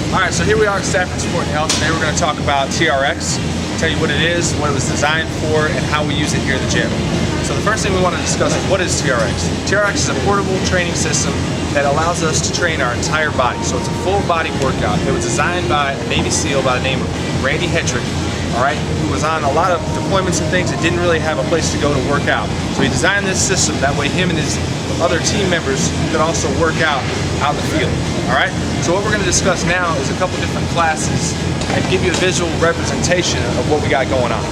Alright, so here we are at Stafford Sport and Health. Today we're going to talk about TRX, tell you what it is, what it was designed for, and how we use it here at the gym. So the first thing we want to discuss is what is TRX? TRX is a portable training system that allows us to train our entire body. So it's a full body workout. It was designed by a Navy SEAL by the name of Randy Hetrick, alright, who was on a lot of deployments and things that didn't really have a place to go to work out. So he designed this system, that way him and his other team members could also work out in the field. Alright, so what we're going to discuss now is a couple different classes and give you a visual representation of what we got going on.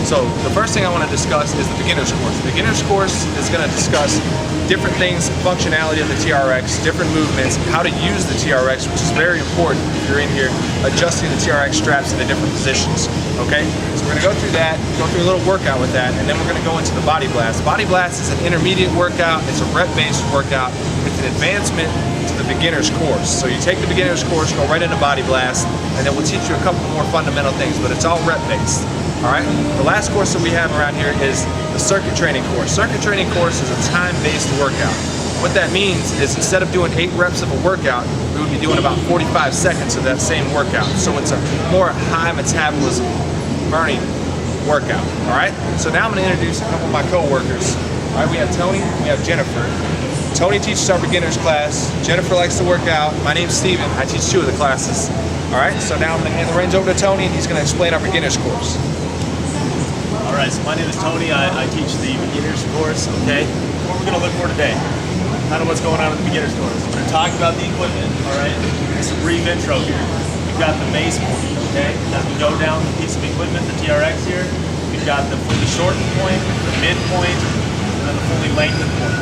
So the first thing I want to discuss is the beginner's course. The beginner's course is going to discuss different things, functionality of the TRX, different movements, how to use the TRX, which is very important if you're in here, adjusting the TRX straps into different positions. Okay, so we're going to go through that, go through a little workout with that, and then we're going to go into the body blast. Body blast is an intermediate workout, it's a rep-based workout, it's an advancement to the beginner's course. So you take the beginner's course, go right into body blast, and then we'll teach you a couple more fundamental things, but it's all rep-based. Alright, the last course that we have around here is the circuit training course. Circuit training course is a time-based workout. What that means is instead of doing 8 reps of a workout, we would be doing about 45 seconds of that same workout. So it's a more high metabolism burning workout. Alright, so now I'm going to introduce a couple of my co-workers. Alright, we have Tony, we have Jennifer. Tony teaches our beginners class, Jennifer likes to work out, my name's Steven, I teach 2 of the classes. Alright, so now I'm going to hand the reins over to Tony and he's going to explain our beginners course. Alright, so my name is Tony, I teach the beginners course, okay? What we're going to look for today, kind of what's going on in the beginners course. We're going to talk about the equipment, alright? Just a brief intro here. We've got the base point, okay? As we go down the piece of equipment, the TRX here, we've got the fully shortened point, the mid point, and then the fully lengthened point.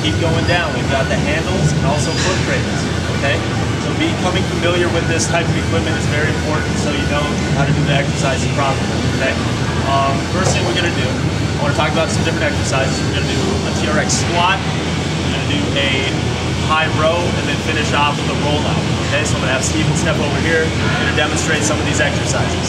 Keep going down, we've got the handles and also foot cradles, okay? So becoming familiar with this type of equipment is very important so you know how to do the exercises properly, okay? First thing we're going to do, I want to talk about some different exercises. We're going to do a TRX squat, we're going to do a high row, and then finish off with a rollout. Okay, so I'm going to have Steven step over here and demonstrate some of these exercises.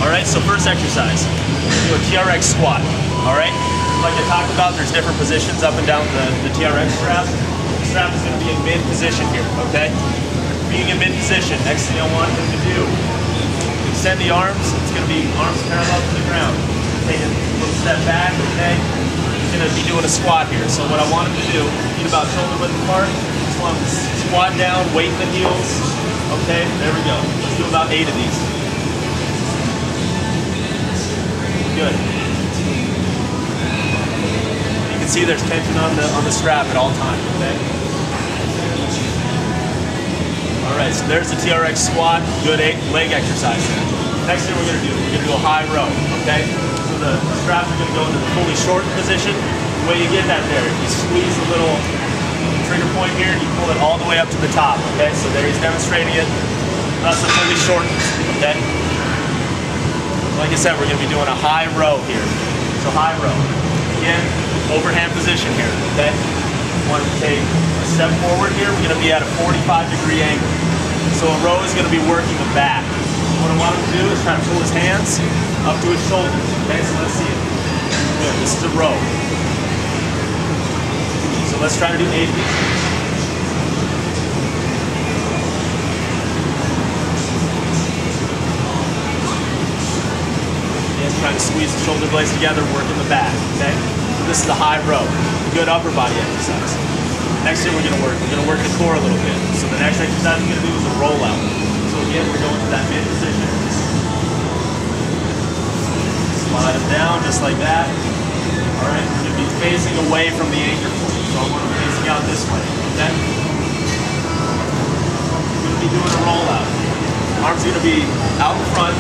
Alright, so first exercise, we're going to do a TRX squat. Alright, like I talked about, there's different positions up and down the TRX strap. The strap is going to be in mid position here, okay? Being in mid position, next thing I want him to do, extend the arms. It's going to be arms parallel to the ground. Take a little step back, okay? He's going to be doing a squat here. So what I want him to do, feet about shoulder width apart. Just want him to squat down, weight the heels. Okay, there we go. Let's do about 8 of these. Good. You can see there's tension on the strap at all times, okay? Alright, so there's the TRX squat, good leg exercise there. Next thing we're going to do a high row, okay? So the straps are going to go into the fully shortened position. The way you get that there, you squeeze the little trigger point here and you pull it all the way up to the top, okay? So there he's demonstrating it. That's the fully shortened, okay? Like I said, we're going to be doing a high row here. So high row. Again, overhand position here, okay? Want to take a step forward here, we're going to be at a 45-degree angle. So a row is going to be working the back. What I want him to do is try to pull his hands up to his shoulders. Okay, so let's see it. Good, this is a row. So let's try to do 8 of these. Again, trying to squeeze the shoulder blades together, working the back. Okay, so this is a high row. Good upper body exercise. Next thing we're going to work the core a little bit. So the next exercise we're going to do is a rollout. So again, we're going to that mid position. Slide them down just like that. Alright, we're going to be facing away from the anchor point. So I want them facing out this way. Okay? We're going to be doing a rollout. Arms are going to be out in front.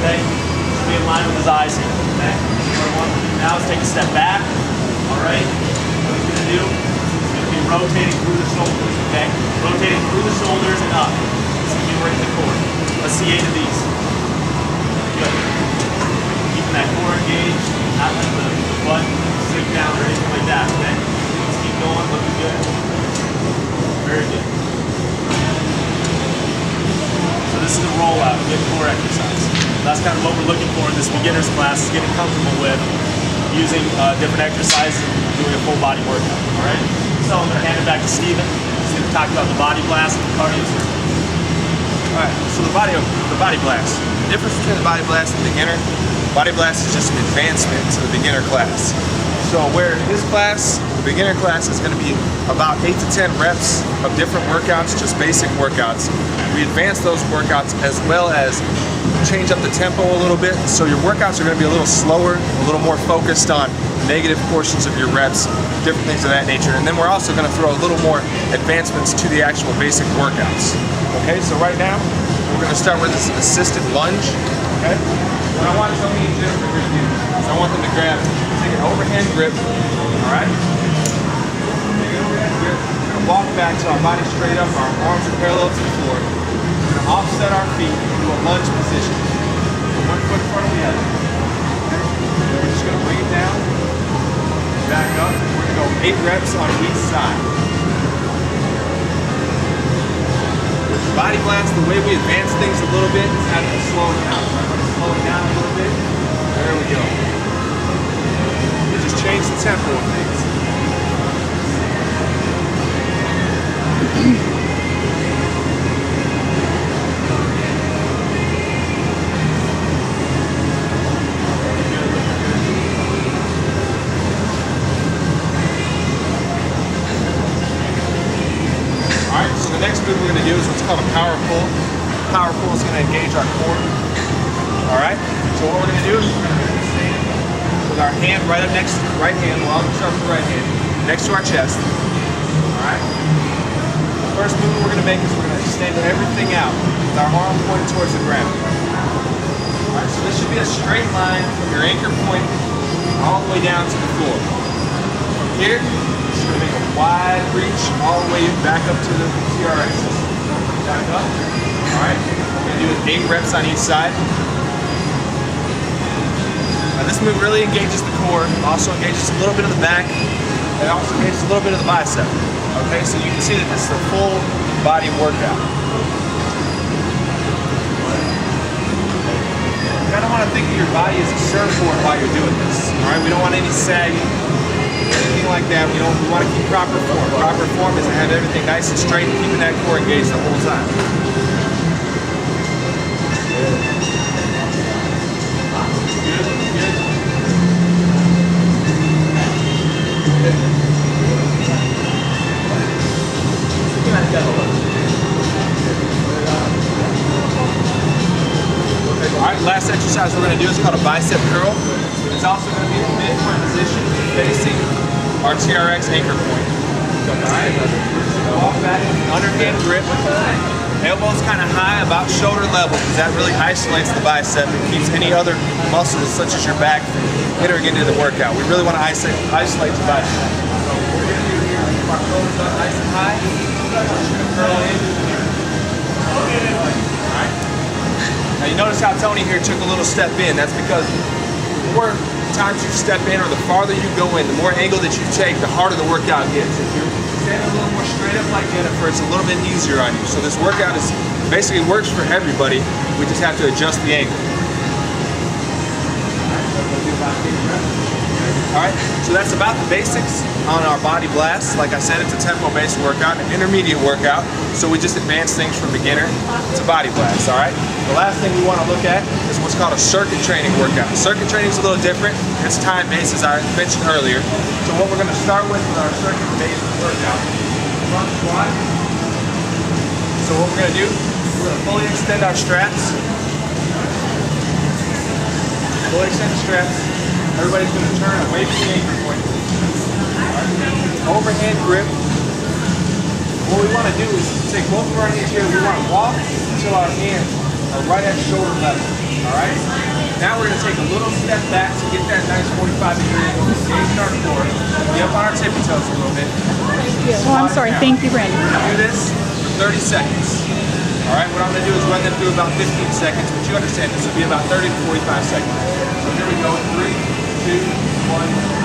Okay? Be in line with his eyes here. Okay? What I want him to do now is take a step back. Alright? What he's going to do is going to be rotating through the shoulders. Okay? Rotating through the shoulders and up. It's going to be working the core. Let's see 8 of these. Good. Keeping that core engaged, not letting the butt sink down or anything like that. Okay? Let's keep going, looking good. Very good. So this is a rollout, good core exercise. That's kind of what we're looking for in this beginner's class, is getting comfortable with using different exercises and doing a full body workout. Alright? So I'm going to hand it back to Steven. He's going to talk about the body blast and the cardio circuit. Alright, the body blast. The difference between the body blast and the beginner, body blast is just an advancement to the beginner class. So where this class, the beginner class, is going to be about 8 to 10 reps of different workouts, just basic workouts. We advance those workouts as well as change up the tempo a little bit. So your workouts are going to be a little slower, a little more focused on negative portions of your reps, different things of that nature. And then we're also going to throw a little more advancements to the actual basic workouts. Okay, so right now, we're going to start with this assisted lunge. Okay? What I want Tony and Jennifer to do is I want them to grab, take an overhand grip, all right? Take an overhand grip. We're going to walk back so our body's straight up, our arms are parallel to the floor. We're going to offset our feet into a lunge position. One foot in front of the other. Then we're just going to bring it down, back up. We're going to go 8 reps on each side. With the body blast, the way we advance things a little bit is having to slow it down. Slow it down a little bit. There we go. We just change the tempo of things. Alright, so the next move we're going to do is what's called a power pull. Power pull is going to engage our core. Alright, so what we're going to do is we're going to stand with our hand right up next to the right hand, well, I'm going to start with the right hand, next to our chest. Alright, the first move we're going to make is we're going to extend everything out with our arm pointed towards the ground. Alright, so this should be a straight line from your anchor point all the way down to the floor. From here, it's going to make a wide reach all the way back up to the TRX. Back up. Alright, we're going to do it 8 reps on each side. Now this move really engages the core, also engages a little bit of the back, and also engages a little bit of the bicep. Okay, so you can see that this is a full body workout. You kind of want to think of your body as a surfboard while you're doing this. All right, we don't want any sagging, anything like that. We want to keep proper form. Proper form is to have everything nice and straight, and keeping that core engaged the whole time. Alright, last exercise we're going to do is called a bicep curl. It's also going to be in a midpoint position facing our TRX anchor point. Alright, walk back with an underhand grip. Elbows kind of high, about shoulder level, because that really isolates the bicep and keeps any other muscles, such as your back, from entering into the workout. We really want to isolate the bicep. So what we're going to do here is keep our shoulders up nice and high. We're just going to curl in. Alright. Now you notice how Tony here took a little step in. That's because the more times you step in or the farther you go in, the more angle that you take, the harder the workout gets. If you're standing a little more straight up like Jennifer, it's a little bit easier on you. So this workout is basically works for everybody. We just have to adjust the angle. Alright, so that's about the basics on our body blast. Like I said, it's a tempo-based workout, an intermediate workout. So we just advance things from beginner to body blast, alright? The last thing we want to look at is what's called a circuit training workout. Circuit training is a little different. It's time-based, as I mentioned earlier. So what we're going to start with our circuit-based workout. Front squat. So what we're going to do, we're going to fully extend our straps. Fully extend the straps. Everybody's going to turn away from the anchor point. Right. Overhand grip. What we want to do is take both of our hands here. We want to walk until our hands are right at shoulder level. Alright? Now we're going to take a little step back to get that nice 45-degree angle. Engage our core. Be up on our tippy toes a little bit. Oh, I'm sorry. Thank you, Brandon. Do this for 30 seconds. Alright, what I'm going to do is run them through about 15 seconds, but you understand this will be about 30 to 45 seconds. So here we go. 3, 2, 1.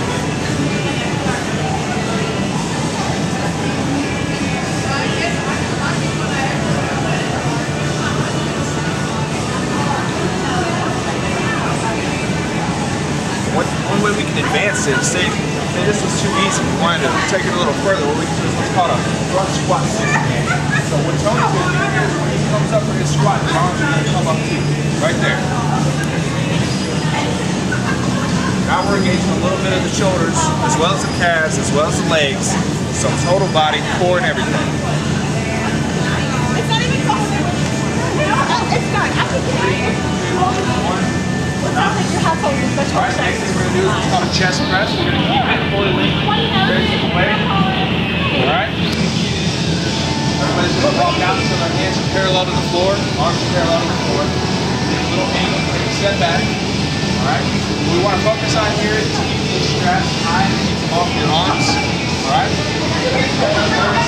One way we can advance it, say this was too easy, we wanted to take it a little further, what we can do is what's called a front squat 60. So what Tony's going to do here is when he comes up for his squat, the arms are going to come up too. Right there. Now we're engaging a little bit of the shoulders, as well as the calves, as well as the legs. So total body, core, and everything. It's not even cold. It's not. I think it's 3, 2, 1. sounds like your household is such a Alright, next thing we're going to do is what's called a chest press. We're going to keep it fully linked, facing away. Alright? Everybody's going to walk out so their hands are parallel to the floor, arms are parallel to the floor. Get a little angle, take a step back. Alright? What we want to focus on here is to keep these straps high and keep them off your arms. Alright? 30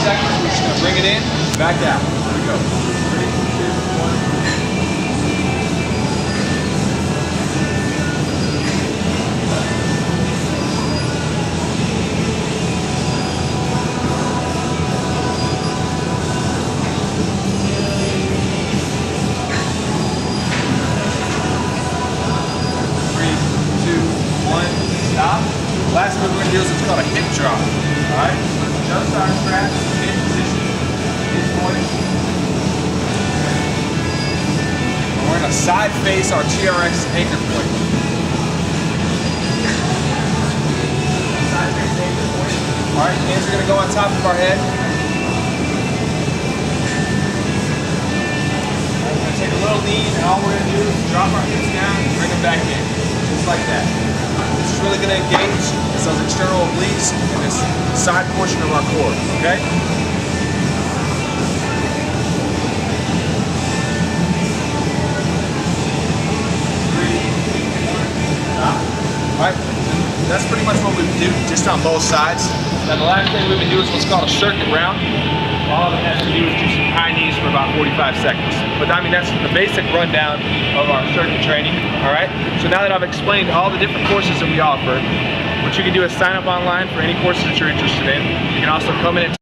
seconds, we're just going to bring it in, back out. Here we go. 3, 2, 1. Last move we're going to do is what's called a hip drop. Alright? Just our straps, in position, hip point. And we're going to side face our TRX anchor point. Side face anchor point. Alright, hands are going to go on top of our head. We're going to take a little lean, and all we're going to do is drop our hips down and bring them back in. Just like that. This is really going to engage those external obliques and this side portion of our core, okay? Stop. All right, that's pretty much what we do, just on both sides. Now the last thing we've been doing is what's called a circuit round. All it has to do is do some high knees for about 45 seconds. But I mean, that's the basic rundown of our circuit training, all right? So now that I've explained all the different courses that we offer, what you can do is sign up online for any courses that you're interested in. You can also come in and